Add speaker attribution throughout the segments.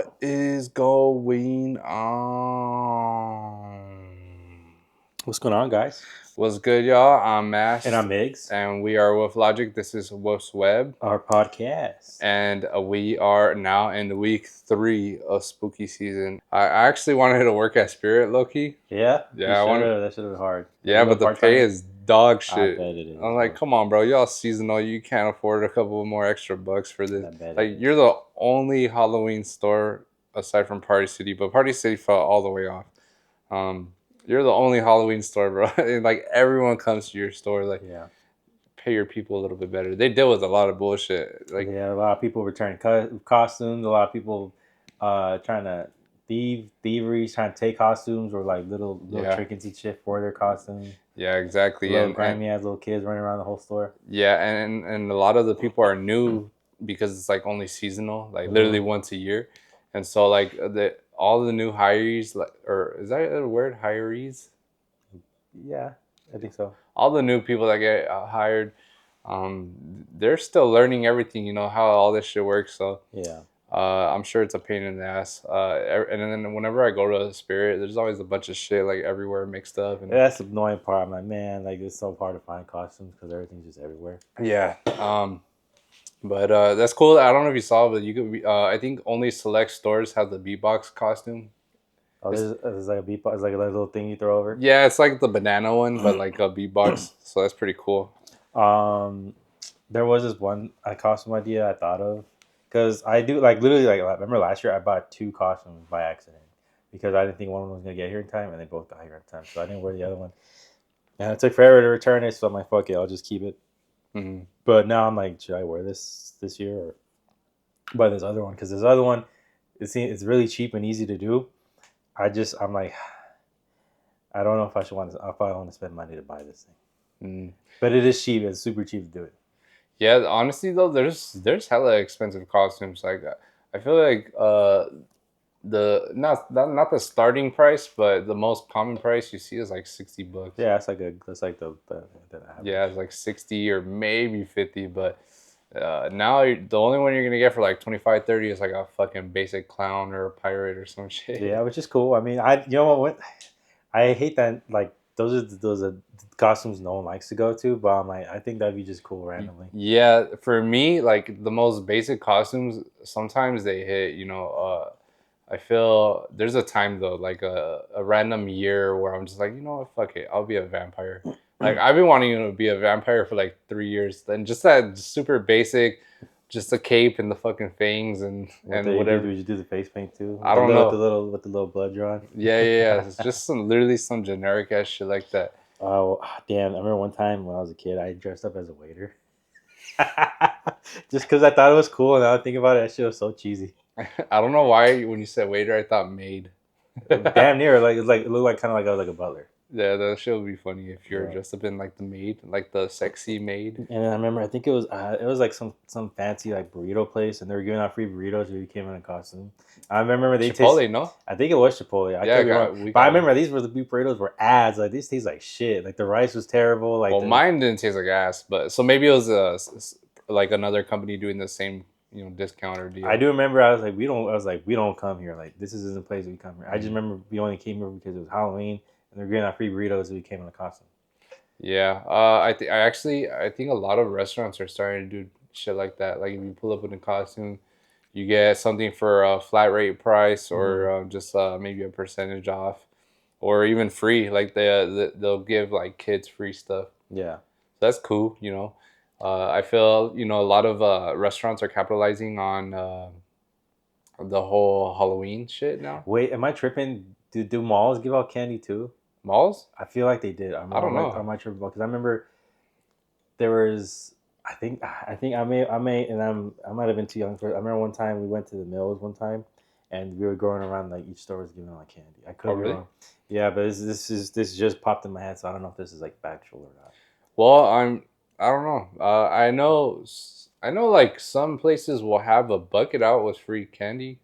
Speaker 1: What is going on?
Speaker 2: What's going on, guys?
Speaker 1: What's good, y'all? I'm Mash.
Speaker 2: And I'm Miggs.
Speaker 1: And we are Woof Logik. This is Woof's Web.
Speaker 2: Our podcast.
Speaker 1: And we are now in week 3 of spooky season. I actually wanted to work at Spirit, low-key.
Speaker 2: Yeah?
Speaker 1: Yeah,
Speaker 2: That should have been hard.
Speaker 1: Yeah, but the pay is dog shit.
Speaker 2: I bet it is.
Speaker 1: I'm like, come on, bro. Y'all seasonal. You can't afford a couple more extra bucks for this.
Speaker 2: I bet
Speaker 1: Like, you're the only Halloween store aside from Party City, but Party City fell all the way off. You're the only Halloween store, bro. And like everyone comes to your store, like,
Speaker 2: yeah,
Speaker 1: pay your people a little bit better. They deal with a lot of bullshit. Like,
Speaker 2: yeah, a lot of people returning costumes. A lot of people trying to thievery, trying to take costumes or like little trinkets and shit for their costume.
Speaker 1: Yeah, exactly.
Speaker 2: Little grimy ass little kids running around the whole store.
Speaker 1: Yeah, and a lot of the people are new because it's like only seasonal, like literally once a year, and so like all the new hirees, like, or is that a word, hirees?
Speaker 2: Yeah, I think so.
Speaker 1: All the new people that get hired, they're still learning everything, how all this shit works. So
Speaker 2: yeah,
Speaker 1: I'm sure it's a pain in the ass. And then whenever I go to Spirit, there's always a bunch of shit like everywhere mixed up. And
Speaker 2: that's the annoying part. I'm like, man, like it's so hard to find costumes because everything's just everywhere.
Speaker 1: Yeah. But that's cool. I don't know if you saw, but you could. I think only select stores have the beatbox costume.
Speaker 2: Oh, there's like a beatbox. It's like a little thing you throw over.
Speaker 1: Yeah, it's like the banana one, but like a beatbox. So that's pretty cool.
Speaker 2: There was this one costume idea I thought of because I do like literally like remember last year I bought 2 costumes by accident because I didn't think one of them was gonna get here in time and they both got here in time, so I didn't wear the other one. And it took forever to return it, so I'm like, fuck it, I'll just keep it.
Speaker 1: Mm-hmm.
Speaker 2: But now I'm like, should I wear this year or buy this other one? Because this other one, it's really cheap and easy to do. I'm like, I don't know if I want to spend money to buy this thing. But it is cheap. It's super cheap to do it.
Speaker 1: Yeah, honestly though, there's hella expensive costumes. Like I feel like the not the starting price, but the most common price you see is like $60.
Speaker 2: Yeah, that's like the
Speaker 1: yeah, it's like 60 or maybe 50, but now the only one you're gonna get for like 25, 30 is like a fucking basic clown or a pirate or some shit.
Speaker 2: Yeah, which is cool. I mean, I hate that like those are costumes no one likes to go to, but I'm like, I think that'd be just cool randomly.
Speaker 1: Yeah, for me, like the most basic costumes, sometimes they hit. I feel there's a time though, like a random year where I'm just like, you know what, fuck it, I'll be a vampire. Like I've been wanting to be a vampire for like 3 years. Then just that super basic, just a cape and the fucking fangs and whatever.
Speaker 2: Did you do the face paint too?
Speaker 1: I don't know.
Speaker 2: With the little blood drawn.
Speaker 1: Yeah. It's just literally some generic ass shit like that.
Speaker 2: Oh damn! I remember one time when I was a kid, I dressed up as a waiter. Just because I thought it was cool, and now I think about it, that shit was so cheesy.
Speaker 1: I don't know why when you said waiter, I thought maid.
Speaker 2: Damn near, it looked like kind of like I was like a butler.
Speaker 1: Yeah, that shit would be funny if you're dressed up in like the maid, like the sexy maid.
Speaker 2: And I remember, I think it was like some fancy like burrito place, and they were giving out free burritos if you came in a costume. I remember they
Speaker 1: Chipotle, no?
Speaker 2: I think it was Chipotle. But I remember these were the beef burritos were ads. Like these taste like shit. Like the rice was terrible. Like
Speaker 1: mine didn't taste like ass, but so maybe it was like another company doing the same discount or deal.
Speaker 2: I do remember I was like we don't come here. Like this isn't the place we come here. I just remember we only came here because it was Halloween. And they're getting out free burritos if we came in a costume.
Speaker 1: Yeah, I think a lot of restaurants are starting to do shit like that. Like if you pull up in a costume, you get something for a flat rate price, or just maybe a percentage off, or even free. Like they'll give like kids free stuff.
Speaker 2: Yeah,
Speaker 1: that's cool. I feel a lot of restaurants are capitalizing on the whole Halloween shit now.
Speaker 2: Wait, am I tripping? Do malls give out candy too?
Speaker 1: Malls?
Speaker 2: I feel like they did.
Speaker 1: I don't know.
Speaker 2: I might triple because I remember there was. I think I may, and I might have been too young for it. I remember one time we went to the Mills one time, and we were going around like each store was giving out like candy. I could be wrong. Yeah, but this just popped in my head, so I don't know if this is like factual or not.
Speaker 1: Well, I don't know. I know like some places will have a bucket out with free candy.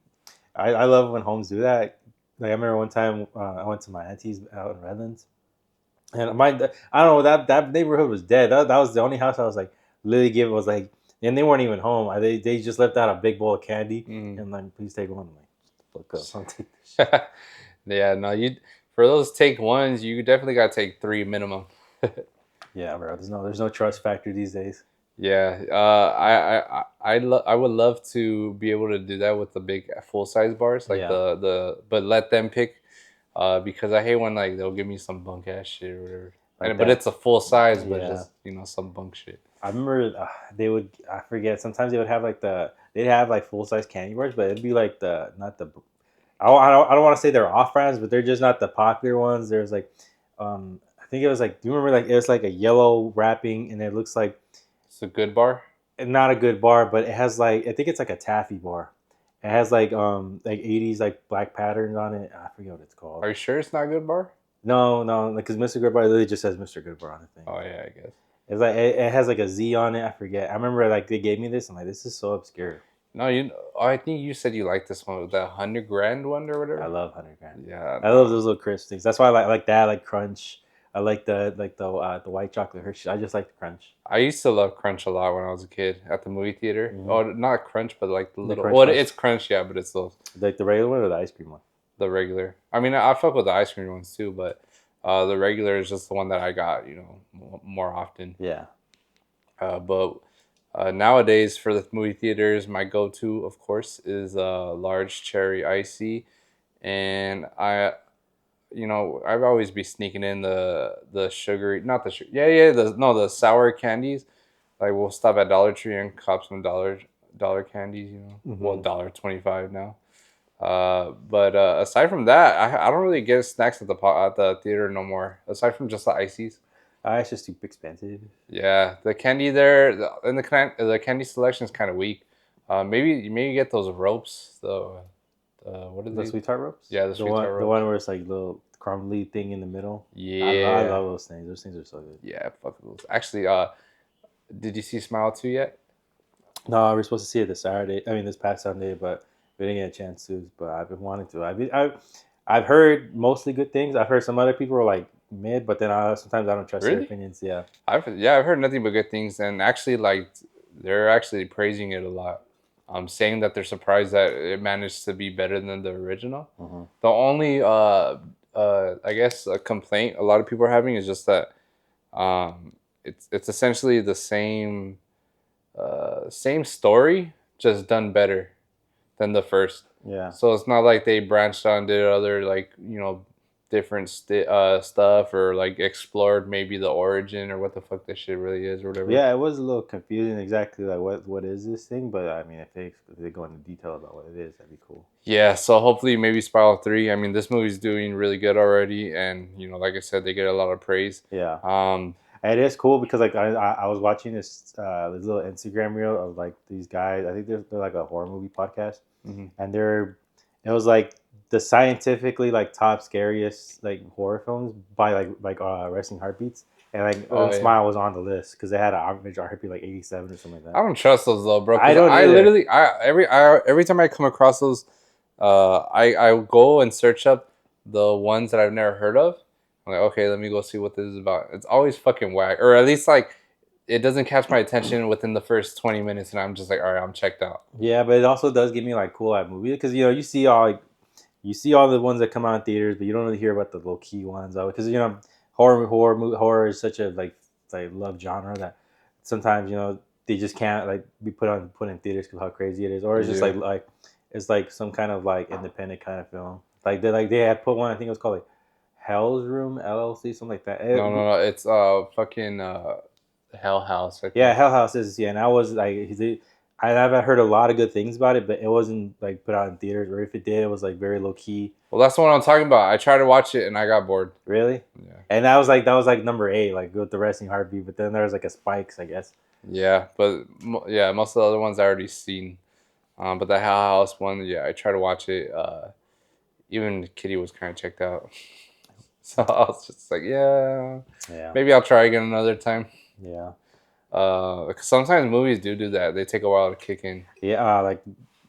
Speaker 2: I love when homes do that. Like I remember one time I went to my auntie's out in Redlands, and I don't know that neighborhood was dead. That was the only house I was like literally and they weren't even home. They just left out a big bowl of candy and like please take one. I'm like Fuck up. I'll take this shit.
Speaker 1: Yeah, no, you for those take ones, you definitely gotta take 3 minimum.
Speaker 2: Yeah, bro. There's no trust factor these days.
Speaker 1: Yeah, I would love to be able to do that with the big full size bars, like
Speaker 2: Yeah.
Speaker 1: but let them pick, because I hate when like they'll give me some bunk ass shit or whatever,
Speaker 2: Like
Speaker 1: but
Speaker 2: that.
Speaker 1: it's a full size, but
Speaker 2: Yeah.
Speaker 1: just some bunk shit.
Speaker 2: I remember they would. I forget. Sometimes they would have like they'd have like full size candy bars, but it'd be like the not the. I don't want to say they're off brands, but they're just not the popular ones. There's like, I think it was like. Do you remember like it was like a yellow wrapping, and it looks like
Speaker 1: It's a good bar.
Speaker 2: not a good bar, but it has like I think it's like a taffy bar. It has like 80s like black patterns on it. I forget what it's called.
Speaker 1: Are you sure it's not a good bar?
Speaker 2: No, because Mr. Goodbar literally just says Mr. Goodbar on the thing.
Speaker 1: Oh yeah, I guess.
Speaker 2: It's like it has like a Z on it. I forget. I remember like they gave me this. I'm like, this is so obscure.
Speaker 1: No, I think you said you like this one, the 100 grand one or whatever.
Speaker 2: I love 100 grand.
Speaker 1: Yeah,
Speaker 2: I love those little crisp things. That's why I like that. I like Crunch. I like the white chocolate Hershey. I just like the Crunch.
Speaker 1: I used to love Crunch a lot when I was a kid at the movie theater.
Speaker 2: Mhm.
Speaker 1: Oh, not Crunch, but like the little.
Speaker 2: Crunch
Speaker 1: Well,
Speaker 2: Bars.
Speaker 1: it's Crunch, yeah, but it's
Speaker 2: Like the regular one or the ice cream one.
Speaker 1: the regular. I mean, I fuck with the ice cream ones too, but the regular is just the one that I got, more often.
Speaker 2: Yeah.
Speaker 1: But nowadays for the movie theaters, my go-to, of course, is large cherry icy, and I'd always be sneaking in the sugary, not the sugar, yeah, the sour candies. Like we'll stop at Dollar Tree and cop some dollar candies, well,
Speaker 2: Mhm.
Speaker 1: $1.25 now. But aside from that, I don't really get snacks at the theater no more. Aside from just the ices.
Speaker 2: It's just too expensive.
Speaker 1: Yeah, the candy there and the candy selection is kind of weak. Maybe get those ropes. What are
Speaker 2: The
Speaker 1: they?
Speaker 2: sweet tart ropes.
Speaker 1: Yeah, the sweet tart
Speaker 2: The
Speaker 1: ropes.
Speaker 2: one where it's like little crumbly thing in the middle. I
Speaker 1: Yeah,
Speaker 2: love those things. Those things are so good.
Speaker 1: yeah, fuck those. Actually, did you see Smile 2 yet?
Speaker 2: No, we're supposed to see it this Saturday. I mean, this past Sunday, but we didn't get a chance to. But I've been wanting to. I've heard mostly good things. I've heard some other people are like mid, but then sometimes I don't trust their
Speaker 1: Really?
Speaker 2: opinions. Yeah.
Speaker 1: I've heard nothing but good things, and actually, like they're actually praising it a lot. Saying that they're surprised that it managed to be better than the original.
Speaker 2: Mm-hmm.
Speaker 1: The only I guess a complaint a lot of people are having is just that it's essentially the same story, just done better than the first.
Speaker 2: Yeah.
Speaker 1: So it's not like they branched out and did other like different stuff or like explored maybe the origin or what the fuck this shit really is or whatever.
Speaker 2: Yeah, it was a little confusing exactly like what is this thing, but I mean if they go into detail about what it is, that'd be cool.
Speaker 1: Yeah, so hopefully maybe Spiral 3. I mean, this movie's doing really good already, and like I said, they get a lot of praise.
Speaker 2: Yeah.
Speaker 1: Um,
Speaker 2: And it is cool because like I was watching this little Instagram reel of like these guys. I think they're like a horror movie podcast,
Speaker 1: mhm.
Speaker 2: and it was like the scientifically like top scariest like horror films by Resting Heartbeats, and like
Speaker 1: Oh, yeah.
Speaker 2: Smile was on the list because they had an average heartbeat like 87 or something like
Speaker 1: I
Speaker 2: that.
Speaker 1: don't trust those though, bro. 'Cause
Speaker 2: I don't
Speaker 1: I
Speaker 2: either.
Speaker 1: literally, every time I come across those, I go and search up the ones that I've never heard of. I'm like, okay, let me go see what this is about. It's always fucking whack, or at least like it doesn't catch my attention within the first 20 minutes, and I'm just like, all right, I'm checked out.
Speaker 2: Yeah, but it also does give me like cool at movies because you see all the ones that come out in theaters, but you don't really hear about the low key ones because horror is such a like love genre that sometimes they just can't like be put in theaters because how crazy it is, or it's just
Speaker 1: Yeah.
Speaker 2: like it's like some kind of like independent kind of film. Like they had put one, I think it was called like Hell's Room LLC, something like that.
Speaker 1: No, it's fucking Hell House. I think.
Speaker 2: Yeah, Hell House is, and I was like, I've heard a lot of good things about it, but it wasn't like put out in theaters, or if it did, it was like very low key.
Speaker 1: Well, that's the one I'm talking about. I tried to watch it and I got bored.
Speaker 2: Really?
Speaker 1: Yeah.
Speaker 2: And that was like number 8, like with the Resting Heartbeat. But then there was like a Spikes, I guess.
Speaker 1: Yeah, but most of the other ones I already seen. But the Hell House one, yeah, I tried to watch it. Even Kitty was kind of checked out, so I was just like, yeah, maybe I'll try again another time.
Speaker 2: Yeah.
Speaker 1: Because sometimes movies do that. They take a while to kick in.
Speaker 2: Yeah, like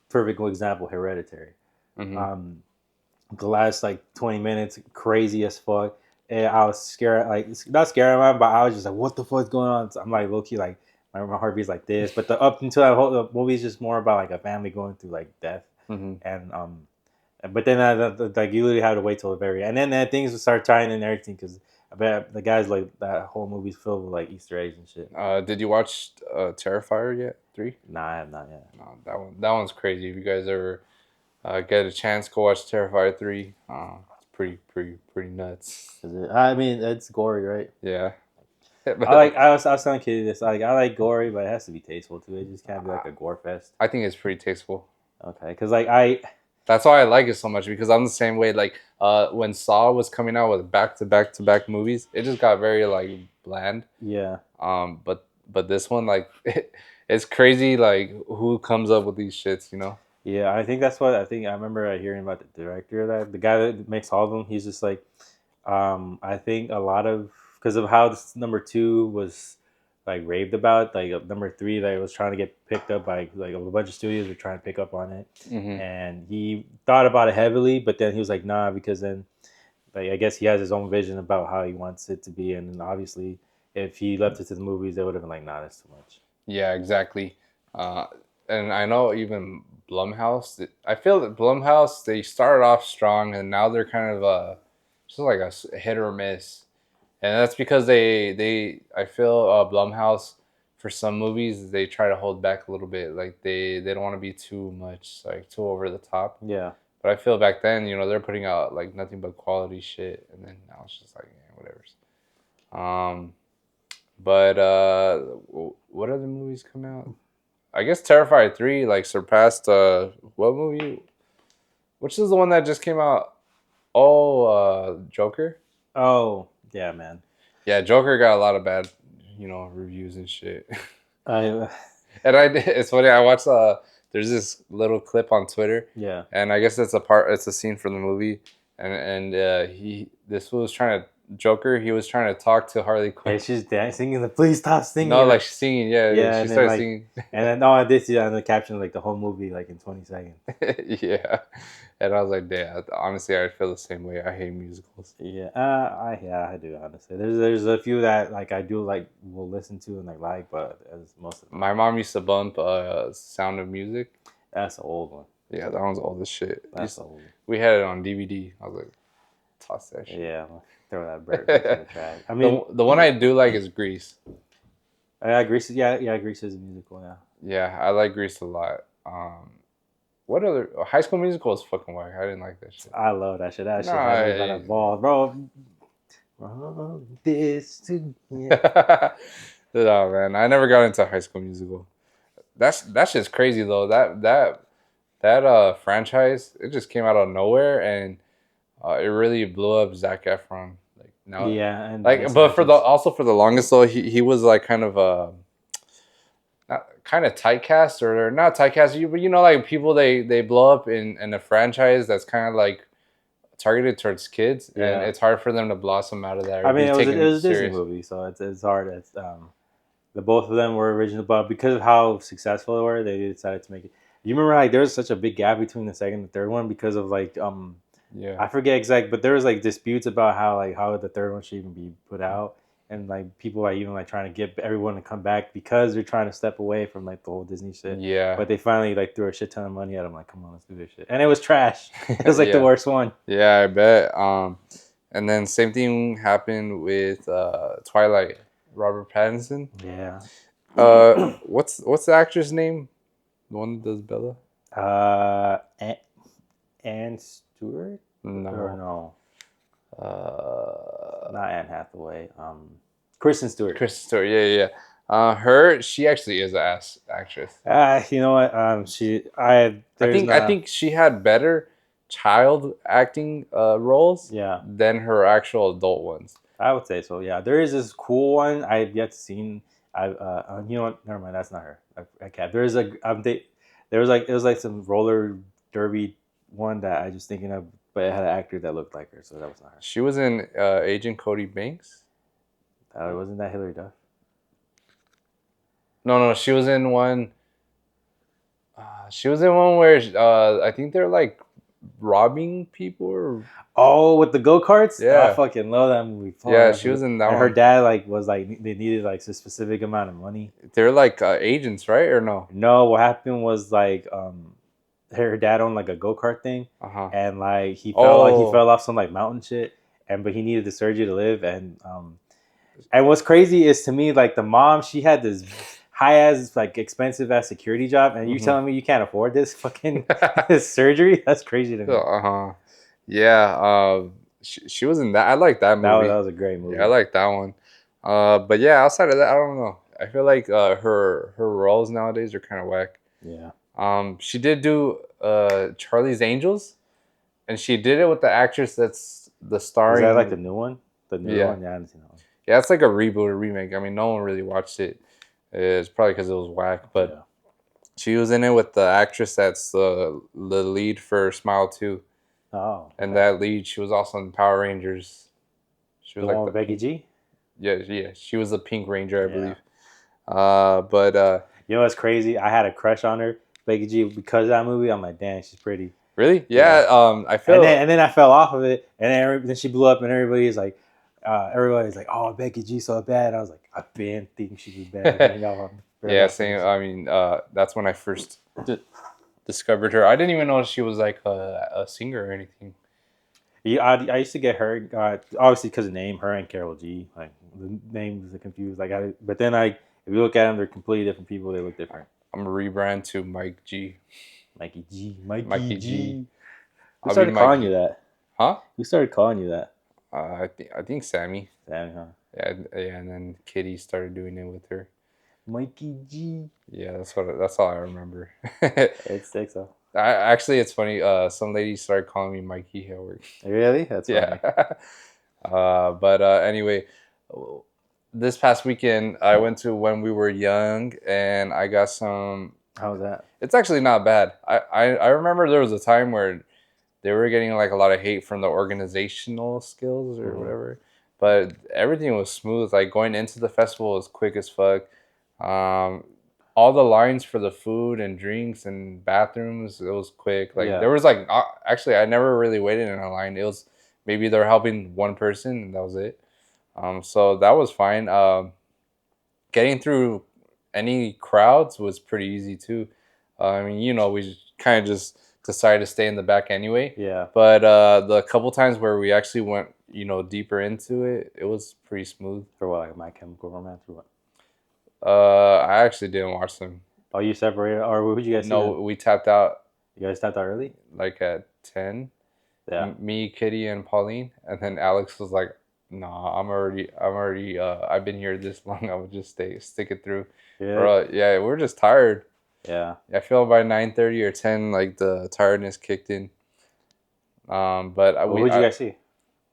Speaker 2: perfect example, Hereditary.
Speaker 1: Mm-hmm.
Speaker 2: The last like 20 minutes, crazy as fuck. And I was scared, like not scared of him, but I was just like, what the fuck's going on? So I'm like low key, like my heartbeat's like this. But up until that whole the movie is just more about like a family going through like death,
Speaker 1: Mm-hmm.
Speaker 2: and But then like you literally have to wait till the very end, and then things will start tying in everything because I bet the guys like that whole movie's filled with like Easter eggs and shit.
Speaker 1: Did you watch Terrifier yet? 3?
Speaker 2: Nah, I have not yet.
Speaker 1: No, that one's crazy. If you guys ever get a chance, go watch Terrifier 3. It's pretty nuts.
Speaker 2: Is it? I mean, it's gory, right?
Speaker 1: Yeah.
Speaker 2: I was telling Kitty this. I like gory, but it has to be tasteful too. It just can't be like a gore fest.
Speaker 1: I think it's pretty tasteful.
Speaker 2: Okay, because like
Speaker 1: That's why I like it so much because I'm the same way. Like when Saw was coming out with back to back to back movies, it just got very like bland.
Speaker 2: yeah.
Speaker 1: But this one like it's crazy like who comes up with these shits, you know?
Speaker 2: Yeah, I think that's what I think. I remember hearing about the director of that, the guy that makes all of them. He's just like, I think a lot of because of how this number 2 was like raved about, like number 3 that was trying to get picked up by like a bunch of studios were trying to pick up on it,
Speaker 1: Hmm.
Speaker 2: and he thought about it heavily, but then he was like, nah, because then like I guess he has his own vision about how he wants it to be, and then obviously if he left it to the movies, they would have been like, nah, that's too much.
Speaker 1: Yeah, exactly. Uh, and I know even Blumhouse. I feel that Blumhouse they started off strong and now they're kind of just like a hit or miss. And that's because they I feel Blumhouse for some movies they try to hold back a little bit, like they don't want to be too much like too over the top.
Speaker 2: Yeah.
Speaker 1: But I feel back then, they're putting out like nothing but quality shit, and then now it's just like whatever. Um, but what other movies come out? I guess Terrifier 3 like surpassed what movie? Which is the one that just came out? Oh, Joker.
Speaker 2: Oh yeah, man.
Speaker 1: Yeah, Joker got a lot of bad, reviews and shit.
Speaker 2: I
Speaker 1: And it's funny. I watched there's this little clip on Twitter,
Speaker 2: yeah.
Speaker 1: and I guess it's a scene from the movie, and this was trying to Joker. He was trying to talk to Harley Quinn.
Speaker 2: Yeah, she's dancing and the please stop singing.
Speaker 1: No, like she's singing. Yeah,
Speaker 2: Yeah,
Speaker 1: she
Speaker 2: and then
Speaker 1: started
Speaker 2: like,
Speaker 1: singing.
Speaker 2: and then no, I did see that in the caption, like the whole movie, like in 20 seconds.
Speaker 1: Yeah, and I was like, damn. Honestly, I feel the same way. I hate musicals.
Speaker 2: Yeah, I do honestly. There's a few that like I do like will listen to and like, but as most of them,
Speaker 1: My mom used to bump Sound of Music.
Speaker 2: that's an old one.
Speaker 1: Yeah, that one's old as shit.
Speaker 2: That's old.
Speaker 1: We had it on DVD. I was like, toss that shit.
Speaker 2: Yeah, throw that bird in the trash. I mean,
Speaker 1: The one I do like is Grease.
Speaker 2: Grease. Yeah, Grease is a musical. Yeah.
Speaker 1: Yeah, I like Grease a lot. What other High School Musical is fucking whack. I didn't like that shit.
Speaker 2: I love that shit. That shit
Speaker 1: Nah,
Speaker 2: had me by the ball, bro. This to yeah.
Speaker 1: No, man, I never got into High School Musical. That's just crazy though. That franchise it just came out of nowhere and it really blew up Zac Efron. Like now,
Speaker 2: Yeah, and
Speaker 1: like but for the longest though he was like kind of not kind of typecast or not typecast, but like people they blow up in a franchise that's kind of like targeted towards kids, and
Speaker 2: Yeah.
Speaker 1: it's hard for them to blossom out of that.
Speaker 2: I mean,
Speaker 1: Or be
Speaker 2: it
Speaker 1: taken
Speaker 2: was a Disney
Speaker 1: serious.
Speaker 2: movie, so it's hard. It's the both of them were original, but because of how successful they were, they decided to make it. You remember like there was such a big gap between the second and the third one because of like
Speaker 1: Yeah,
Speaker 2: I forget exact, but there was like disputes about how the third one should even be put out, and like people are even like trying to get everyone to come back because they're trying to step away from like the whole Disney shit.
Speaker 1: yeah,
Speaker 2: But they finally like threw a shit ton of money at them. Like, come on, let's do this shit, and it was trash. It was like
Speaker 1: Yeah.
Speaker 2: the worst one.
Speaker 1: yeah. I bet. And then same thing happened with Twilight. Robert Pattinson.
Speaker 2: Yeah.
Speaker 1: What's the actress name? The one that does Bella?
Speaker 2: Anne Stewart?
Speaker 1: No.
Speaker 2: Or no,
Speaker 1: Uh,
Speaker 2: not Anne Hathaway. Kristen Stewart.
Speaker 1: Kristen Stewart. Yeah. She actually is an ass actress.
Speaker 2: You know what?
Speaker 1: I think she had better child acting roles
Speaker 2: Yeah,
Speaker 1: than her actual adult ones.
Speaker 2: I would say so. Yeah, there is this cool one I've yet seen. You know what? Never mind. That's not her. I can't. There is a there was like it was like some roller derby one that I was thinking of, but it had an actor that looked like her, so that was not her.
Speaker 1: She was in Agent Cody Banks.
Speaker 2: Wasn't that Hilary Duff?
Speaker 1: No, she was in one. She was in one where I think they're like robbing people.
Speaker 2: Oh, with the go karts?
Speaker 1: Yeah.
Speaker 2: I fucking love that movie.
Speaker 1: Yeah, she was in that
Speaker 2: and
Speaker 1: one.
Speaker 2: her dad like was like they needed like a specific amount of money.
Speaker 1: They're like agents, right? Or no?
Speaker 2: No, what happened was like her dad owned like a go-kart thing,
Speaker 1: Uh-huh.
Speaker 2: and like he
Speaker 1: Oh.
Speaker 2: fell off some like mountain shit, and but he needed the surgery to live, and what's crazy is to me like the mom, she had this high ass like expensive ass security job, and you
Speaker 1: Hmm.
Speaker 2: telling me you can't afford this fucking this surgery? That's crazy to me.
Speaker 1: Uh-huh. Yeah, she was in that. I like that
Speaker 2: That
Speaker 1: movie.
Speaker 2: was a great
Speaker 1: Yeah, I
Speaker 2: movie.
Speaker 1: like that one. But yeah, outside of that, I don't know. I feel like her roles nowadays are kind of whack.
Speaker 2: Yeah.
Speaker 1: She did do Charlie's Angels, and she did it with the actress that's the
Speaker 2: Is that like the
Speaker 1: starring.
Speaker 2: new one? The new
Speaker 1: Yeah,
Speaker 2: one? Yeah, I haven't seen that one.
Speaker 1: yeah, it's like a reboot or remake. I mean, no one really watched it. It's probably because it was whack, but
Speaker 2: Yeah.
Speaker 1: she was in it with the actress that's the lead for Smile 2.
Speaker 2: Oh,
Speaker 1: And
Speaker 2: okay.
Speaker 1: that lead, she was also in Power Rangers. She was
Speaker 2: The
Speaker 1: like
Speaker 2: one
Speaker 1: the
Speaker 2: with Becky
Speaker 1: pink.
Speaker 2: G?
Speaker 1: Yeah, yeah. She was the Pink Ranger, I
Speaker 2: Yeah.
Speaker 1: believe. But
Speaker 2: You know what's crazy? I had a crush on her, Becky G, because of that movie. I'm like, damn, she's pretty.
Speaker 1: really,
Speaker 2: Yeah.
Speaker 1: yeah. I
Speaker 2: And
Speaker 1: feel
Speaker 2: then I fell off of it, and then she blew up, and everybody's like, oh, Becky G so bad. I was like, I've been thinking she was bad. Very
Speaker 1: yeah,
Speaker 2: off of
Speaker 1: same.
Speaker 2: this.
Speaker 1: I mean, that's when I first discovered her. I didn't even know she was like a singer or anything.
Speaker 2: Yeah, I used to get her, obviously because of the name, her and Carol G. Like the names are confused. But then if you look at them, they're completely different people. They look different.
Speaker 1: I'm gonna rebrand to Mike G.
Speaker 2: Mikey
Speaker 1: Mikey G.
Speaker 2: G. Who
Speaker 1: I'll be
Speaker 2: started
Speaker 1: Mike
Speaker 2: calling you
Speaker 1: G.
Speaker 2: that?
Speaker 1: Huh?
Speaker 2: Who started calling you that?
Speaker 1: I think Sammy.
Speaker 2: Sammy, huh?
Speaker 1: Yeah, yeah, and then Kitty started doing it with her.
Speaker 2: Mikey G.
Speaker 1: Yeah, that's all I remember.
Speaker 2: It sticks though.
Speaker 1: Actually, it's funny. Some ladies started calling me Mikey at work.
Speaker 2: Really? That's
Speaker 1: Yeah.
Speaker 2: funny.
Speaker 1: But anyway, this past weekend I went to When We Were Young, and I got some.
Speaker 2: How's that?
Speaker 1: It's actually not bad. I remember there was a time where they were getting like a lot of hate from the organizational skills or
Speaker 2: Mm-hmm.
Speaker 1: whatever, but everything was smooth. Like going into the festival was quick as fuck. Um, all the lines for the food and drinks and bathrooms, it was quick. Like
Speaker 2: Yeah.
Speaker 1: there was like actually I never really waited in a line. It was maybe they're helping one person and that was it. So that was fine. Getting through any crowds was pretty easy too. I mean, we kind of just decided to stay in the back anyway.
Speaker 2: Yeah.
Speaker 1: But the couple times where we actually went, deeper into it, it was pretty smooth.
Speaker 2: For what? Like My Chemical Romance or what?
Speaker 1: I actually didn't watch them.
Speaker 2: Oh, you separated, or would you guys see them?
Speaker 1: No, we tapped out
Speaker 2: You guys stopped out early?
Speaker 1: like at 10.
Speaker 2: Yeah.
Speaker 1: Me, Kitty, and Pauline, and then Alex was like, "Nah, I'm already. I've been here this long. I would just stick it through."
Speaker 2: Yeah.
Speaker 1: Bro, yeah, we're just tired.
Speaker 2: Yeah.
Speaker 1: I feel by 9:30 or 10, like the tiredness kicked in. But
Speaker 2: What would you guys see?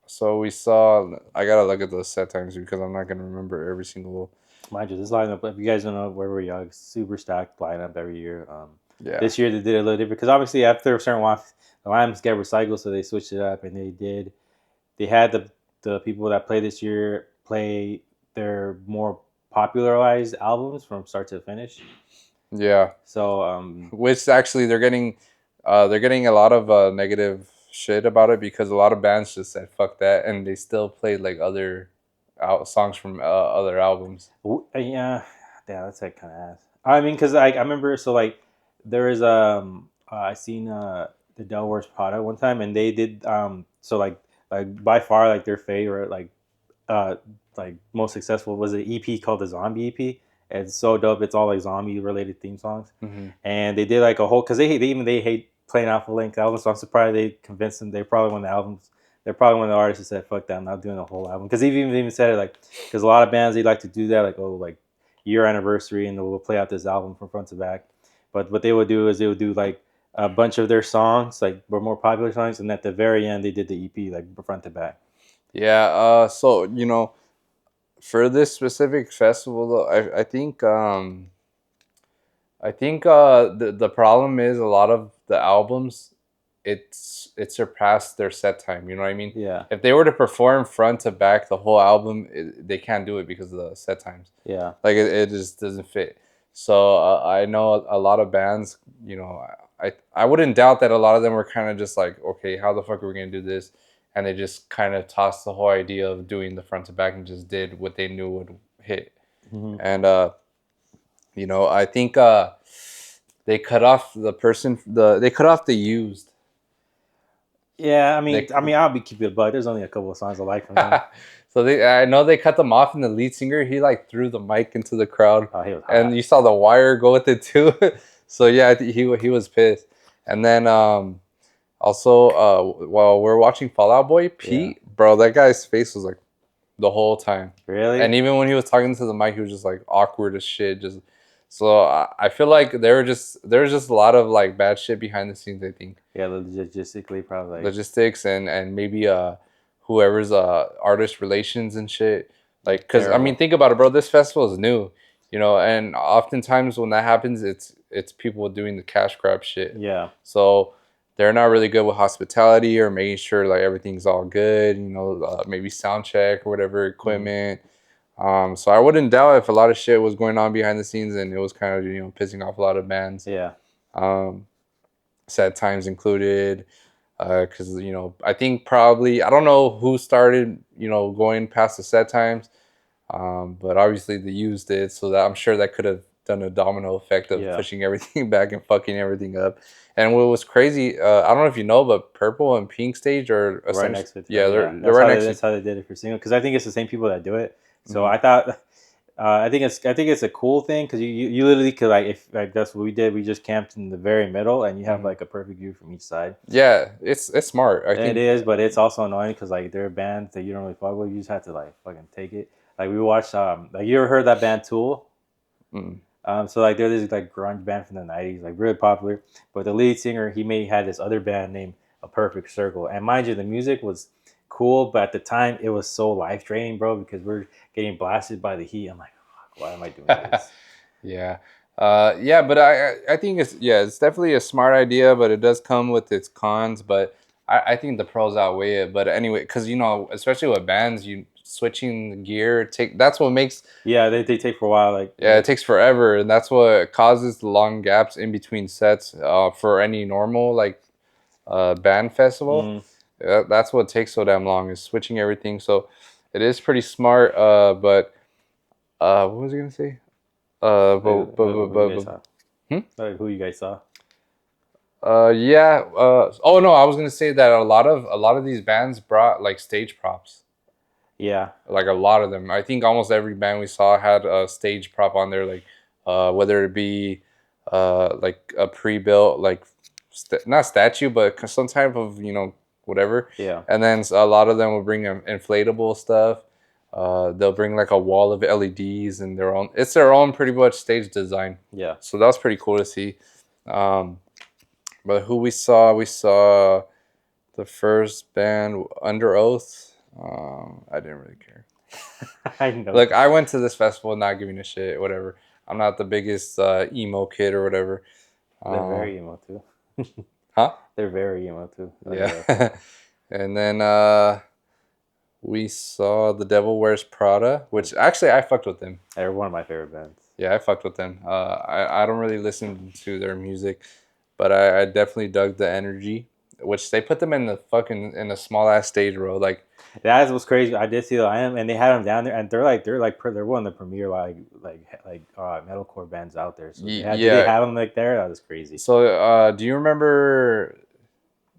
Speaker 1: so we saw. I gotta look at those set times because I'm not gonna remember every single.
Speaker 2: Mind you, this lineup, if you guys don't know where we're young, super stacked lineup every year.
Speaker 1: Yeah,
Speaker 2: This year they did it a little different because obviously after a certain while, the lineups get recycled, so they switched it up and they had the people that play this year play their more popularized albums from start to finish.
Speaker 1: yeah.
Speaker 2: So
Speaker 1: Which actually they're getting a lot of negative shit about it because a lot of bands just said fuck that and they still played like other songs from other albums.
Speaker 2: yeah, yeah, that's like kind of ass. I mean, because I remember so like there is I seen the Del Prada one time and they did so like by far like their favorite uh like most successful was an EP called the Zombie EP. It's so dope. It's all like zombie related theme songs,
Speaker 1: Hmm.
Speaker 2: and they did like a whole because they hate playing Alpha Link albums. So I'm surprised they convinced them. They probably one of the albums. They're probably one of the artists who said, "Fuck that, I'm not doing the whole album." Because they even said it like because a lot of bands they like to do that like like year anniversary and they'll play out this album from front to back. But what they would do is they would do like a bunch of their songs like were more popular songs, and at the very end they did the EP like front to back.
Speaker 1: Yeah. So for this specific festival though, I think the problem is a lot of the albums, it surpassed their set time. You know what I mean?
Speaker 2: Yeah,
Speaker 1: If they were to perform front to back the whole album, they can't do it because of the set times.
Speaker 2: yeah.
Speaker 1: Like it just doesn't fit. So I know a lot of bands. I wouldn't doubt that a lot of them were kind of just like, okay, how the fuck are we gonna do this? And they just kind of tossed the whole idea of doing the front to back and just did what they knew would hit.
Speaker 2: Hmm.
Speaker 1: And I think they cut off the person. They cut off the used.
Speaker 2: Yeah,
Speaker 1: They
Speaker 2: I'll be keeping it, but there's only a couple of songs I like from them.
Speaker 1: so I know they cut them off, and the lead singer he like threw the mic into the crowd,
Speaker 2: Oh, he was
Speaker 1: and
Speaker 2: hot.
Speaker 1: you saw the wire go with it too. So yeah, I think he was pissed. And then also while we're watching Fallout Boy,
Speaker 2: Yeah.
Speaker 1: Pete, bro, that guy's face was like the whole time,
Speaker 2: Really?
Speaker 1: and even when he was talking to the mic, he was just like awkward as shit. Just so I feel like there was just a lot of like bad shit behind the scenes. I think
Speaker 2: Yeah, logistically probably.
Speaker 1: logistics and maybe whoever's artist relations and shit, like because I mean
Speaker 2: Terrible.
Speaker 1: think about it, bro, this festival is new, you know, and oftentimes when that happens it's people doing the cash grab shit.
Speaker 2: Yeah.
Speaker 1: So they're not really good with hospitality or making sure like everything's all good, you know, maybe sound check or whatever equipment. So I wouldn't doubt if a lot of shit was going on behind the scenes and it was kind of, you know, pissing off a lot of bands.
Speaker 2: Yeah.
Speaker 1: um Sad times included, because you know I think probably I don't know who started, you know, going past the set times, but obviously the used did, so that I'm sure that could have done a domino effect of
Speaker 2: Yeah.
Speaker 1: pushing everything back and fucking everything up. And what was crazy, I don't know if you know, but Purple and Pink stage are
Speaker 2: Right
Speaker 1: essentially,
Speaker 2: next to each
Speaker 1: yeah,
Speaker 2: other. Yeah,
Speaker 1: they're right next to.
Speaker 2: that's how they did it for single. Because I think it's the same people that do it. So
Speaker 1: Mhm.
Speaker 2: I thought, I think it's a cool thing because you literally could like if like that's what we did. We just camped in the very middle, and you have
Speaker 1: Mhm.
Speaker 2: like a perfect view from each side.
Speaker 1: Yeah, it's smart. I
Speaker 2: And it
Speaker 1: think.
Speaker 2: is, but it's also annoying because like there are bands that you don't really fuck with. You just have to like fucking take it. Like we watched like you ever heard that band Tool?
Speaker 1: Mm.
Speaker 2: So like they're this like grunge band from the '90s, like really popular. But the lead singer had this other band named A Perfect Circle, and mind you, the music was cool, but at the time it was so life draining, bro, because we're getting blasted by the heat. I'm like, fuck, why am I doing this?
Speaker 1: Yeah. Yeah, but I think it's definitely a smart idea, but it does come with its cons. But I think the pros outweigh it. But anyway, because you know, especially with bands, you switching the gear that's what makes,
Speaker 2: Yeah, they take for a while,
Speaker 1: yeah, it takes forever, and that's what causes the long gaps in between sets for any normal like band festival.
Speaker 2: mm,
Speaker 1: That's what takes so damn long is switching everything. So it is pretty smart. But what was I gonna say?
Speaker 2: who you guys saw?
Speaker 1: Hmm?
Speaker 2: Like, who you guys saw?
Speaker 1: Yeah. Oh no, I was gonna say that a lot of these bands brought like stage props.
Speaker 2: Yeah,
Speaker 1: Like a lot of them. I think almost every band we saw had a stage prop on there, like whether it be like a pre-built like not statue, but some type of, you know, whatever.
Speaker 2: yeah,
Speaker 1: And then a lot of them will bring inflatable stuff. They'll bring like a wall of LEDs and their own. It's their own pretty much stage design.
Speaker 2: yeah.
Speaker 1: So that was pretty cool to see. Um, but who we saw the first band Under Oath. I didn't really care.
Speaker 2: I know.
Speaker 1: Look, I went to this festival not giving a shit, whatever. I'm not the biggest emo kid or whatever.
Speaker 2: They're
Speaker 1: Uh,
Speaker 2: very emo too.
Speaker 1: huh?
Speaker 2: They're very emo too. Under Oath.
Speaker 1: Yeah. And then we saw The Devil Wears Prada, which actually I fucked with them.
Speaker 2: They're one of my favorite bands.
Speaker 1: Yeah, I fucked with them. I don't really listen to their music, but I definitely dug the energy, which they put them in the fucking in a small ass stage row. Like,
Speaker 2: That was crazy. I did see the I am, and they had them down there, and they're one of the premier metalcore bands out there. So did they
Speaker 1: yeah.
Speaker 2: have them like there? That was crazy.
Speaker 1: So do you remember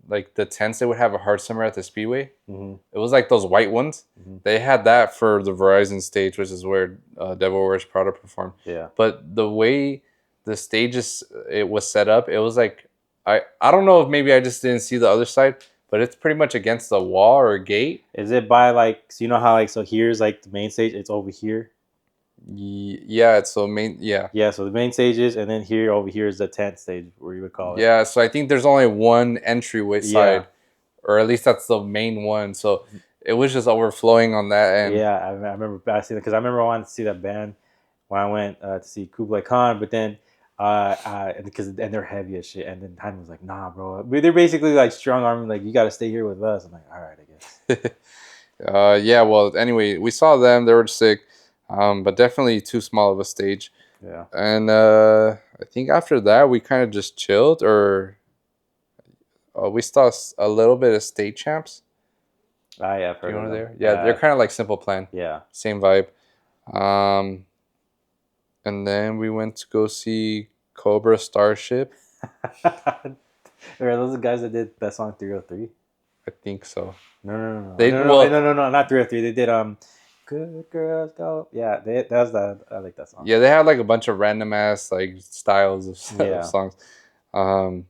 Speaker 1: like the tents they would have a Hard Summer at the Speedway?
Speaker 2: Hmm.
Speaker 1: It was like those white ones.
Speaker 2: Hmm.
Speaker 1: They had that for the Verizon stage, which is where Devil Wears Prada performed.
Speaker 2: Yeah.
Speaker 1: But the way the stages it was set up, it was like I don't know if maybe I just didn't see the other side, but it's pretty much against the wall or a gate.
Speaker 2: Is it by like so you know how like so here's like the main stage? It's over here.
Speaker 1: Yeah, it's so main. Yeah,
Speaker 2: Yeah. So the main stage is, and then here over here is the tent stage, where you would call it.
Speaker 1: yeah. So I think there's only one entryway
Speaker 2: Yeah.
Speaker 1: side, or at least that's the main one. So it was just overflowing on that end.
Speaker 2: Yeah. I remember I seen it because I remember I wanted to see that band when I went to see Kublai Khan, but then because and they're heavy as shit, and then Time was like, nah, bro, they're basically like strong arming, like you got to stay here with us. I'm like, all right, I guess.
Speaker 1: Yeah, well, anyway, we saw them. They were sick, but definitely too small of a stage.
Speaker 2: Yeah,
Speaker 1: And I think after that, we kind of just chilled, or we saw a little bit of State Champs.
Speaker 2: I've
Speaker 1: Do
Speaker 2: heard
Speaker 1: you
Speaker 2: of
Speaker 1: know
Speaker 2: them.
Speaker 1: there? Yeah, they're kind of like Simple Plan,
Speaker 2: Yeah,
Speaker 1: same vibe. Um, and then we went to go see Cobra Starship.
Speaker 2: Are those the guys that did that song 303?
Speaker 1: I think so.
Speaker 2: No, no, no, no,
Speaker 1: They
Speaker 2: no, no,
Speaker 1: well,
Speaker 2: no, no, no, not 303. They did Good Girls Go. Yeah, that was that. I like that song.
Speaker 1: yeah, they had like a bunch of random ass like styles of
Speaker 2: Yeah,
Speaker 1: songs. Um,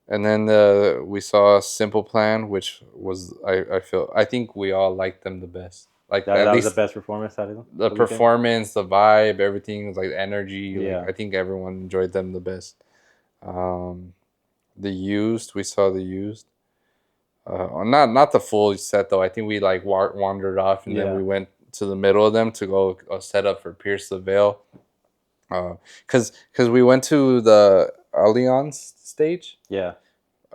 Speaker 1: and then we saw Simple Plan, which was I think we all liked them the best. Like
Speaker 2: that
Speaker 1: at
Speaker 2: was the
Speaker 1: least
Speaker 2: best performance out of them
Speaker 1: the
Speaker 2: the weekend.
Speaker 1: performance, the vibe, everything was like energy. Like
Speaker 2: Yeah,
Speaker 1: I think everyone enjoyed them the best. Um, the Used, we saw the Used. Not the full set though. I think we like wandered off, and then
Speaker 2: yeah,
Speaker 1: we went to the middle of them to go set up for Pierce the Veil. Because we went to the Allianz stage.
Speaker 2: yeah.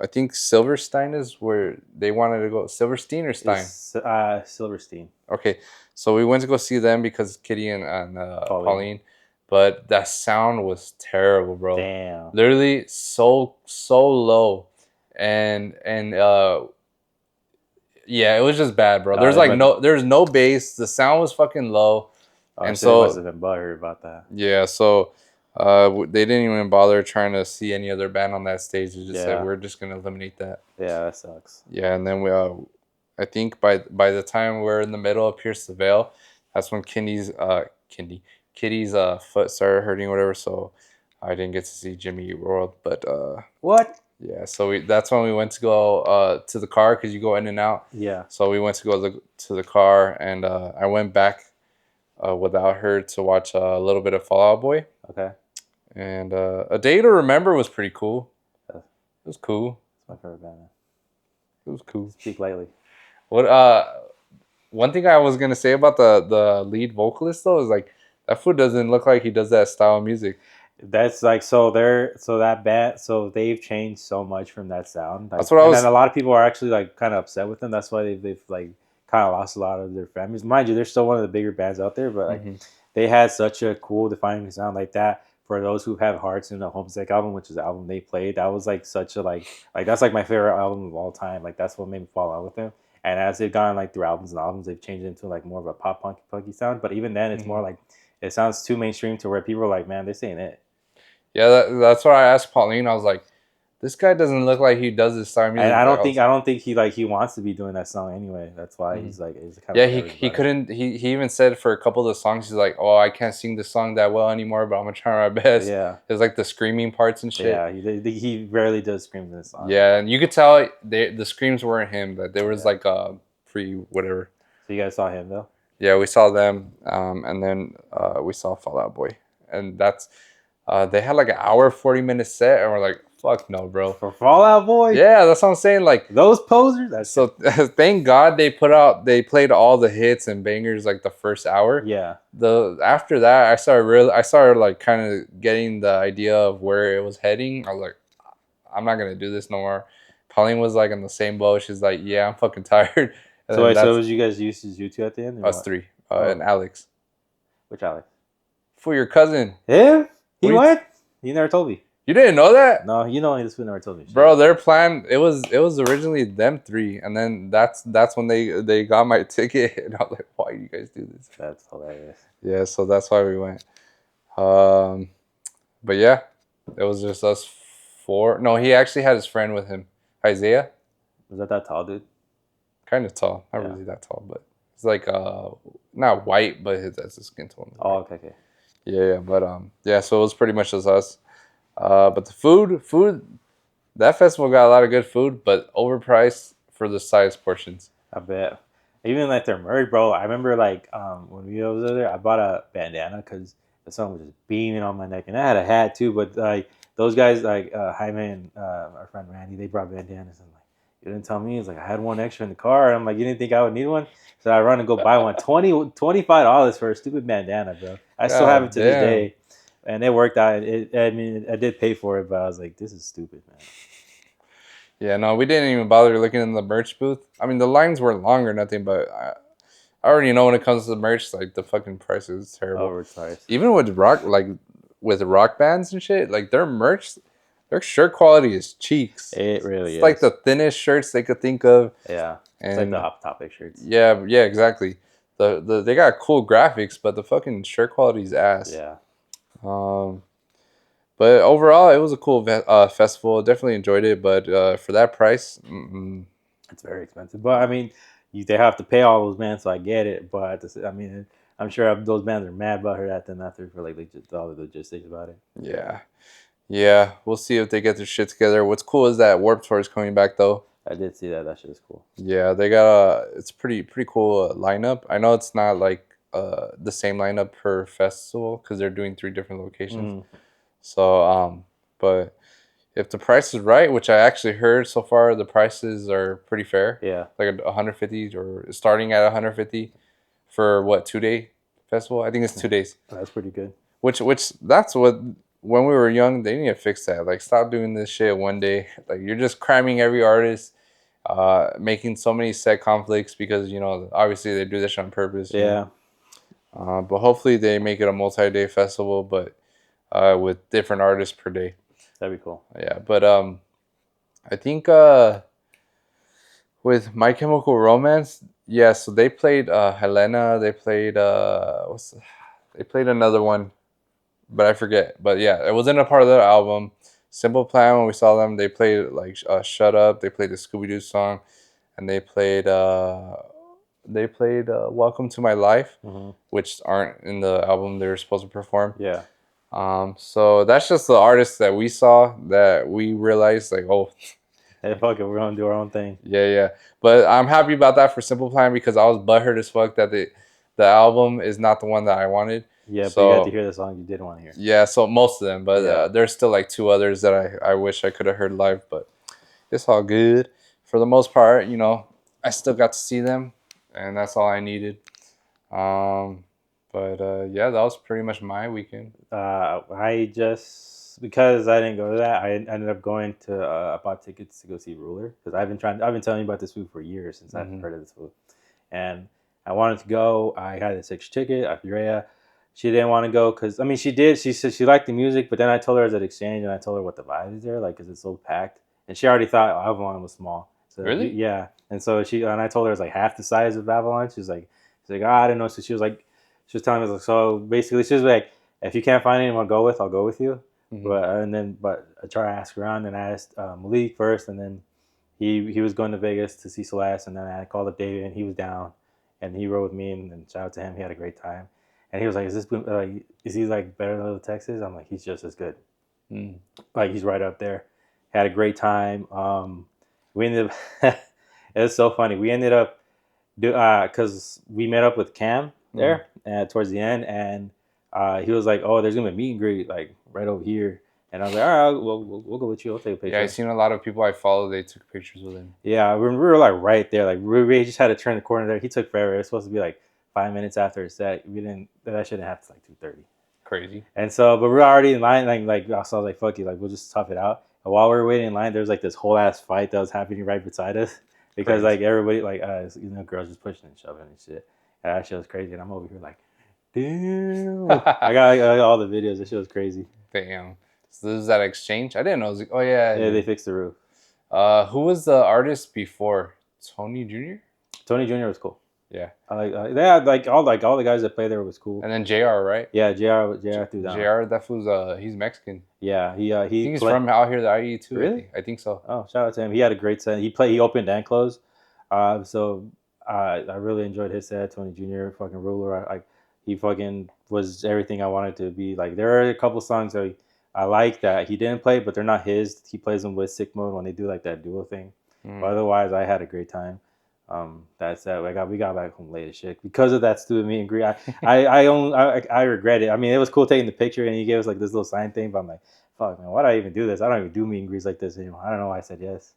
Speaker 1: I think Silverstein is where they wanted to go. Silverstein or Stein?
Speaker 2: Is Silverstein,
Speaker 1: Okay, so we went to go see them because Kitty and
Speaker 2: Pauline.
Speaker 1: Pauline, but that sound was terrible, bro.
Speaker 2: Damn.
Speaker 1: Literally so low, and yeah, it was just bad, bro.
Speaker 2: They must,
Speaker 1: There's no bass. The sound was fucking low,
Speaker 2: oh
Speaker 1: and
Speaker 2: shit, they must
Speaker 1: so
Speaker 2: have been butthurt about that.
Speaker 1: yeah, so they didn't even bother trying to see any other band on that stage. They just said
Speaker 2: Yeah,
Speaker 1: we're just gonna eliminate that.
Speaker 2: yeah, that sucks.
Speaker 1: Yeah, and then I think by the time we're in the middle of Pierce the Veil, that's when Kitty's foot started hurting or whatever. So I didn't get to see Jimmy Eat World, but
Speaker 2: What?
Speaker 1: yeah. So that's when we went to go to the car because you go in and out.
Speaker 2: Yeah.
Speaker 1: So we went to go to the car, and I went back without her to watch a little bit of Fall Out Boy.
Speaker 2: Okay.
Speaker 1: And A Day to Remember was pretty cool.
Speaker 2: That's
Speaker 1: It was cool.
Speaker 2: my favorite band.
Speaker 1: It was cool.
Speaker 2: Speak lightly.
Speaker 1: What one thing I was gonna say about the lead vocalist though is like that fool doesn't look like he does that style of music.
Speaker 2: That's like that band they've changed so much from that sound. Like,
Speaker 1: That's what I
Speaker 2: and
Speaker 1: was.
Speaker 2: then a lot of people are actually like kind of upset with them. That's why they've like kind of lost a lot of their families. Mind you, they're still one of the bigger bands out there, but like
Speaker 1: Mhm.
Speaker 2: they had such a cool defining sound like that. For those who have hearts in the Homesick album, which is the album they played, that was like such a like that's like my favorite album of all time. Like that's what made me fall out with them. And as they've gone like through albums and albums, they've changed it into like more of a pop punky sound. But even then, it's more
Speaker 1: Mhm.
Speaker 2: like it sounds too mainstream to where people are like, man, this ain't it.
Speaker 1: Yeah, that's why I asked Pauline. I was like, this guy doesn't look like he does this style of
Speaker 2: And
Speaker 1: music.
Speaker 2: I don't think he wants to be doing that song anyway. That's why
Speaker 1: Mhm.
Speaker 2: he's like he's kind
Speaker 1: Yeah,
Speaker 2: of
Speaker 1: he couldn't. He even said for a couple of the songs, he's like, "Oh, I can't sing this song that well anymore, but I'm gonna try my best."
Speaker 2: Yeah,
Speaker 1: There's like the screaming parts and shit.
Speaker 2: yeah. He rarely does scream in this song.
Speaker 1: Yeah, and you could tell the screams weren't him. That there was
Speaker 2: Yeah.
Speaker 1: like a pre whatever.
Speaker 2: So you guys saw him though.
Speaker 1: Yeah, we saw them, and then we saw Fall Out Boy, and that's they had like an hour 40 minute set, and we're like, fuck no, bro.
Speaker 2: For Fall Out Boy,
Speaker 1: Yeah, that's what I'm saying. Like,
Speaker 2: those posers. That's
Speaker 1: so thank God they played all the hits and bangers like the first hour.
Speaker 2: yeah,
Speaker 1: The after that, I started like kind of getting the idea of where it was heading. I was like, I'm not gonna do this no more. Pauline was like in the same boat. She's like, yeah, I'm fucking tired. And
Speaker 2: So
Speaker 1: then
Speaker 2: wait, so
Speaker 1: that's
Speaker 2: was you guys used to you two at the end? Or
Speaker 1: us
Speaker 2: what?
Speaker 1: three,
Speaker 2: Oh.
Speaker 1: and Alex.
Speaker 2: Which Alex?
Speaker 1: For your cousin.
Speaker 2: Him? He
Speaker 1: What do you
Speaker 2: what? He never told me.
Speaker 1: You didn't know that?
Speaker 2: No, you know this fool never told me. Shit.
Speaker 1: Bro, their plan it was originally them three, and then that's when they got my ticket, and I was like, why you guys do this?
Speaker 2: That's hilarious.
Speaker 1: Yeah, so that's why we went. But yeah, it was just us four. No, he actually had his friend with him, Isaiah.
Speaker 2: Was that tall dude?
Speaker 1: Kind of tall, not
Speaker 2: Yeah.
Speaker 1: really that tall, but it's like not white, but that's his skin tone.
Speaker 2: Oh, okay.
Speaker 1: Yeah, but yeah, so it was pretty much just us. But the food, that festival got a lot of good food, but overpriced for the size portions.
Speaker 2: I bet. Even like their merch, bro. I remember like when we was over there, I bought a bandana because the sun was just beaming on my neck, and I had a hat too. But like those guys, like Jaime and our friend Randy, they brought bandanas. I'm like, you didn't tell me. It's like I had one extra in the car. And I'm like, you didn't think I would need one? So I run and go buy one. $25 for a stupid bandana, bro. I still have it to this day, and it worked out. I mean, I did pay for it, but I was like, this is stupid, man.
Speaker 1: Yeah, no, we didn't even bother looking in the merch booth. I mean, the lines weren't long or nothing, but I already know when it comes to the merch, like the fucking price is terrible.
Speaker 2: Overpriced.
Speaker 1: Even with rock bands and shit, like their merch, their shirt quality is cheeks.
Speaker 2: It really
Speaker 1: It's
Speaker 2: is.
Speaker 1: like the thinnest shirts they could think of.
Speaker 2: Yeah,
Speaker 1: And
Speaker 2: it's like the Hot Topic shirts.
Speaker 1: yeah, exactly. They got cool graphics, but the fucking shirt quality is ass.
Speaker 2: Yeah.
Speaker 1: Um, But overall, it was a cool festival. Definitely enjoyed it. But for that price,
Speaker 2: It's very expensive, but I mean, they have to pay all those bands, so I get it. But I mean, I'm sure those bands are mad about her that than after for like all the logistics about it.
Speaker 1: yeah, yeah, we'll see if they get their shit together. What's cool is that Warped Tour is coming back though.
Speaker 2: I did see that. That shit is cool.
Speaker 1: Yeah, they got it's pretty cool lineup. I know it's not like the same lineup per festival because they're doing three different locations.
Speaker 2: Mm,
Speaker 1: So but if the price is right, which I actually heard so far, the prices are pretty fair.
Speaker 2: yeah,
Speaker 1: Like 150 or starting at 150 for what 2 day festival? I think it's 2 days.
Speaker 2: that's pretty good.
Speaker 1: Which that's what when we were young they need to fix that. Like stop doing this shit one day. Like you're just cramming every artist, making so many set conflicts because obviously they do this on purpose.
Speaker 2: Yeah,
Speaker 1: But hopefully they make it a multi-day festival, but with different artists per day.
Speaker 2: that'd be cool.
Speaker 1: Yeah, but I think with My Chemical Romance, yeah. So they played Helena. They played they played another one, but I forget. But yeah, it wasn't a part of their album. Simple Plan. When we saw them, they played like "Shut Up." They played the Scooby Doo song, and they played "Welcome to My Life,"
Speaker 2: Hmm.
Speaker 1: which aren't in the album they were supposed to perform.
Speaker 2: Yeah,
Speaker 1: So that's just the artists that we saw that we realized like, oh,
Speaker 2: hey, fuck it, we're gonna do our own thing.
Speaker 1: yeah. But I'm happy about that for Simple Plan because I was butthurt as fuck that the album is not the one that I wanted.
Speaker 2: Yeah, but you got to
Speaker 1: So
Speaker 2: hear the song you didn't want to hear.
Speaker 1: yeah, so most of them, but
Speaker 2: Yeah,
Speaker 1: there's still like two others that I wish I could have heard live, but it's all good. For the most part, I still got to see them, and that's all I needed. Um, but yeah, that was pretty much my weekend.
Speaker 2: I just because I didn't go to that, I ended up going to I bought tickets to go see Ruler because I've been telling you about this food for years since I've
Speaker 1: Hmm.
Speaker 2: heard of this food, and I wanted to go. I had a 6 ticket. Andrea, she didn't want to go because I mean she did. She said she liked the music, but then I told her as an exchange, and I told her what the vibe is there, like because it's so packed, and she already thought Avalon was small. So
Speaker 1: Really?
Speaker 2: yeah, and so I told her it's like half the size of Avalon. She's like, I don't know. So she was telling me like, so basically she was like, if you can't find anyone to go with, I'll go with you.
Speaker 1: Hmm.
Speaker 2: But I tried to ask around and I asked Malik first, and then he was going to Vegas to see Celeste, and then I called up David, and he was down, and he rode with me, and shout out to him, he had a great time, and he was like, is he like better than Little Texas? I'm like, he's just as good,
Speaker 1: Mm.
Speaker 2: like he's right up there. Had a great time. We ended up, it was so funny. We ended up because we met up with Cam
Speaker 1: Mm.
Speaker 2: there towards the end, and he was like, "Oh, there's gonna be a meet and greet like right over here," and I was like, "All right, we'll go with you. I'll take a
Speaker 1: Yeah, I
Speaker 2: picture."
Speaker 1: seen a lot of people I follow. They took pictures with him.
Speaker 2: Yeah, we were like right there, like we just had to turn the corner there. He took forever. It was supposed to be like 5 minutes after his set. We didn't. That shouldn't have to like 2:30.
Speaker 1: Crazy.
Speaker 2: And so, but we were already in line. So I was like, "Fuck it, like we'll just tough it out." And while we were waiting in line, there was like this whole ass fight that was happening right beside us because
Speaker 1: Crazy.
Speaker 2: like everybody, like girls just pushing and shoving and shit. And that shit was crazy. And I'm over here like, damn. I got all the videos. That shit was crazy.
Speaker 1: Damn. So this is that exchange. I didn't know. Oh yeah.
Speaker 2: Yeah, they fixed the roof.
Speaker 1: Who was the artist before? Tony Jr.
Speaker 2: Tony Jr. was cool.
Speaker 1: Yeah.
Speaker 2: They had like all the guys that play there was cool.
Speaker 1: And then Jr. Right?
Speaker 2: Yeah, Jr. threw down.
Speaker 1: Jr. That fool's he's Mexican.
Speaker 2: Yeah, he
Speaker 1: I think he's from out here, the IE too.
Speaker 2: Really?
Speaker 1: I think so.
Speaker 2: Oh, shout out to him. He had a great set. He opened and closed. I really enjoyed his set. Tony Jr. fucking ruler. He fucking was everything I wanted to be. Like there are a couple songs that I like that he didn't play, but they're not his. He plays them with Sick Mode when they do like that duo thing.
Speaker 1: Mm.
Speaker 2: But otherwise, I had a great time. That's that. We got back home late as shit because of that stupid meet and greet. I regret it. I mean, it was cool taking the picture and he gave us like this little sign thing, but I'm like, fuck man, why do I even do this? I don't even do meet and greets like this anymore. I don't know why I said yes.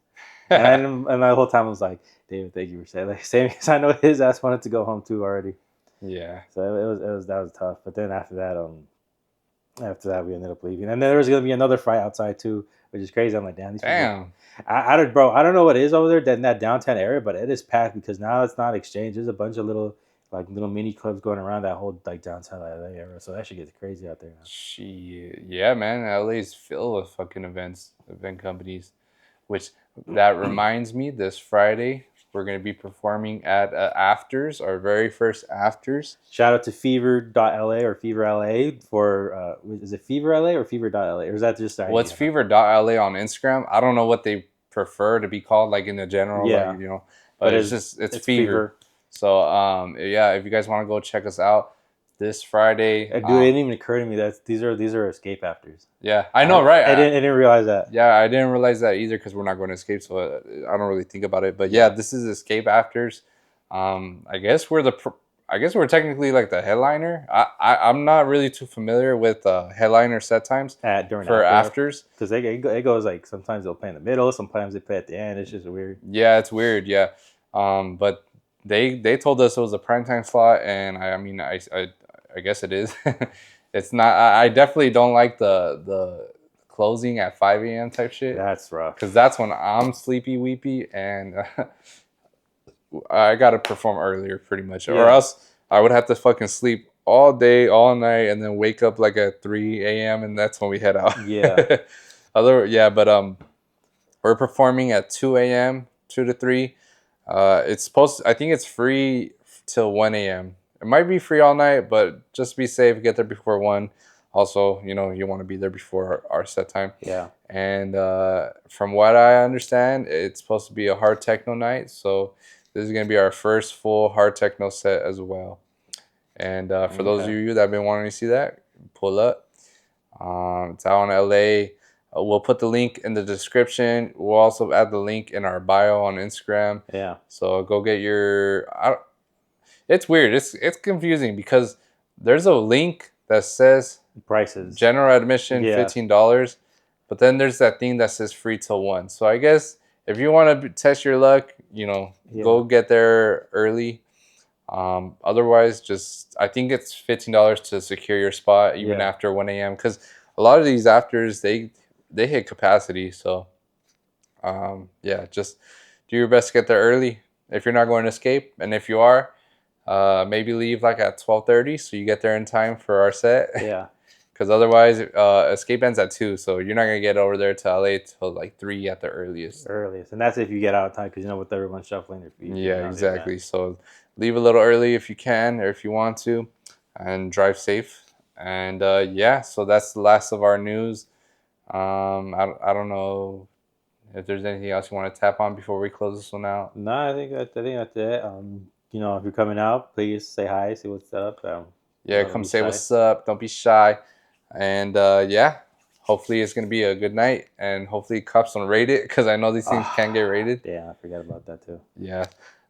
Speaker 2: And the whole time I was like, David, thank you for saying like same because I know his ass wanted to go home too already.
Speaker 1: Yeah.
Speaker 2: So that was tough. But then after that we ended up leaving, and then there was gonna be another fight outside too, which is crazy. I'm like, damn, these people.
Speaker 1: Damn.
Speaker 2: I don't, bro. I don't know what it is over there in that downtown area, but it is packed because now it's not exchange. There's a bunch of little mini clubs going around that whole like downtown LA area. So that shit gets crazy out there now.
Speaker 1: Shit. Yeah, man. LA's filled with fucking event companies. Which that reminds me, this Friday, we're going to be performing at Afters, our very first Afters.
Speaker 2: Shout out to fever.la or fever.la for is it fever.la or fever.la, or is that just the
Speaker 1: Well, it's
Speaker 2: idea?
Speaker 1: fever.la on Instagram. I don't know what they prefer to be called, like in the general, like,
Speaker 2: Yeah,
Speaker 1: you know,
Speaker 2: but
Speaker 1: but it's
Speaker 2: it's
Speaker 1: fever.
Speaker 2: fever.
Speaker 1: So yeah, if you guys want to go check us out this Friday,
Speaker 2: Dude, it didn't even occur to me that these are escape afters.
Speaker 1: yeah, I know, right?
Speaker 2: I didn't realize that.
Speaker 1: Yeah, I didn't realize that either because we're not going to escape, so I don't really think about it. But yeah,
Speaker 2: Yeah.
Speaker 1: this is escape afters. I guess I guess we're technically like the headliner. I'm not really too familiar with headliner set times
Speaker 2: At during
Speaker 1: for afters.
Speaker 2: because it goes like sometimes they'll play in the middle, sometimes they play at the end. It's just weird.
Speaker 1: Yeah, it's weird. Yeah, but they told us it was a primetime slot, and I mean I guess it is. It's not. I definitely don't like the closing at 5 a.m. type shit
Speaker 2: That's
Speaker 1: because
Speaker 2: rough.
Speaker 1: that's when I'm sleepy weepy and I gotta perform earlier pretty much, or
Speaker 2: Yeah.
Speaker 1: else I would have to fucking sleep all day, all night, and then wake up like at 3 a.m. and that's when we head out.
Speaker 2: Yeah.
Speaker 1: Yeah, but we're performing at 2 a.m., 2 to 3. It's I think it's free till 1 a.m. It might be free all night, but just be safe. Get there before 1. Also, you know, you want to be there before our set time.
Speaker 2: Yeah.
Speaker 1: And from what I understand, it's supposed to be a hard techno night. So this is going to be our first full hard techno set as well. And for those of
Speaker 2: Okay.
Speaker 1: you that have been wanting to see that, pull up. It's out in LA. We'll put the link in the description. We'll also add the link in our bio on Instagram.
Speaker 2: Yeah.
Speaker 1: So go get your. It's weird. It's confusing because there's a link that says
Speaker 2: Prices.
Speaker 1: general admission
Speaker 2: Yeah.
Speaker 1: $15, but then there's that thing that says free till 1. So I guess if you want to test your luck, you know,
Speaker 2: Yeah.
Speaker 1: go get there early. Otherwise, just I think it's $15 to secure your spot even
Speaker 2: Yeah.
Speaker 1: after 1 a.m. because a lot of these afters they hit capacity. So yeah, just do your best to get there early if you're not going to escape, and if you are, maybe leave like at 12:30 so you get there in time for our set.
Speaker 2: Yeah.
Speaker 1: Because otherwise, escape ends at 2, so you're not gonna get over there to LA till like 3 at the earliest.
Speaker 2: Earliest, and that's if you get out of time because with everyone shuffling their feet.
Speaker 1: Yeah,
Speaker 2: Getting out of the event.
Speaker 1: exactly. So leave a little early if you can or if you want to, and drive safe. And yeah, so that's the last of our news. I don't know if there's anything else you want to tap on before we close this one out.
Speaker 2: No, I think that's it. If you're coming out, please say hi, see what's up.
Speaker 1: Yeah,
Speaker 2: Don't
Speaker 1: come
Speaker 2: be
Speaker 1: say
Speaker 2: shy.
Speaker 1: what's up. Don't be shy. And yeah, hopefully it's gonna be a good night, and hopefully cops don't rate it because I know these things can get rated.
Speaker 2: Yeah, I forgot about that too.
Speaker 1: Yeah.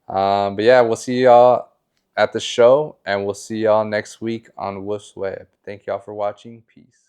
Speaker 1: But yeah, we'll see y'all at the show, and we'll see y'all next week on Woof's Web. Thank y'all for watching. Peace.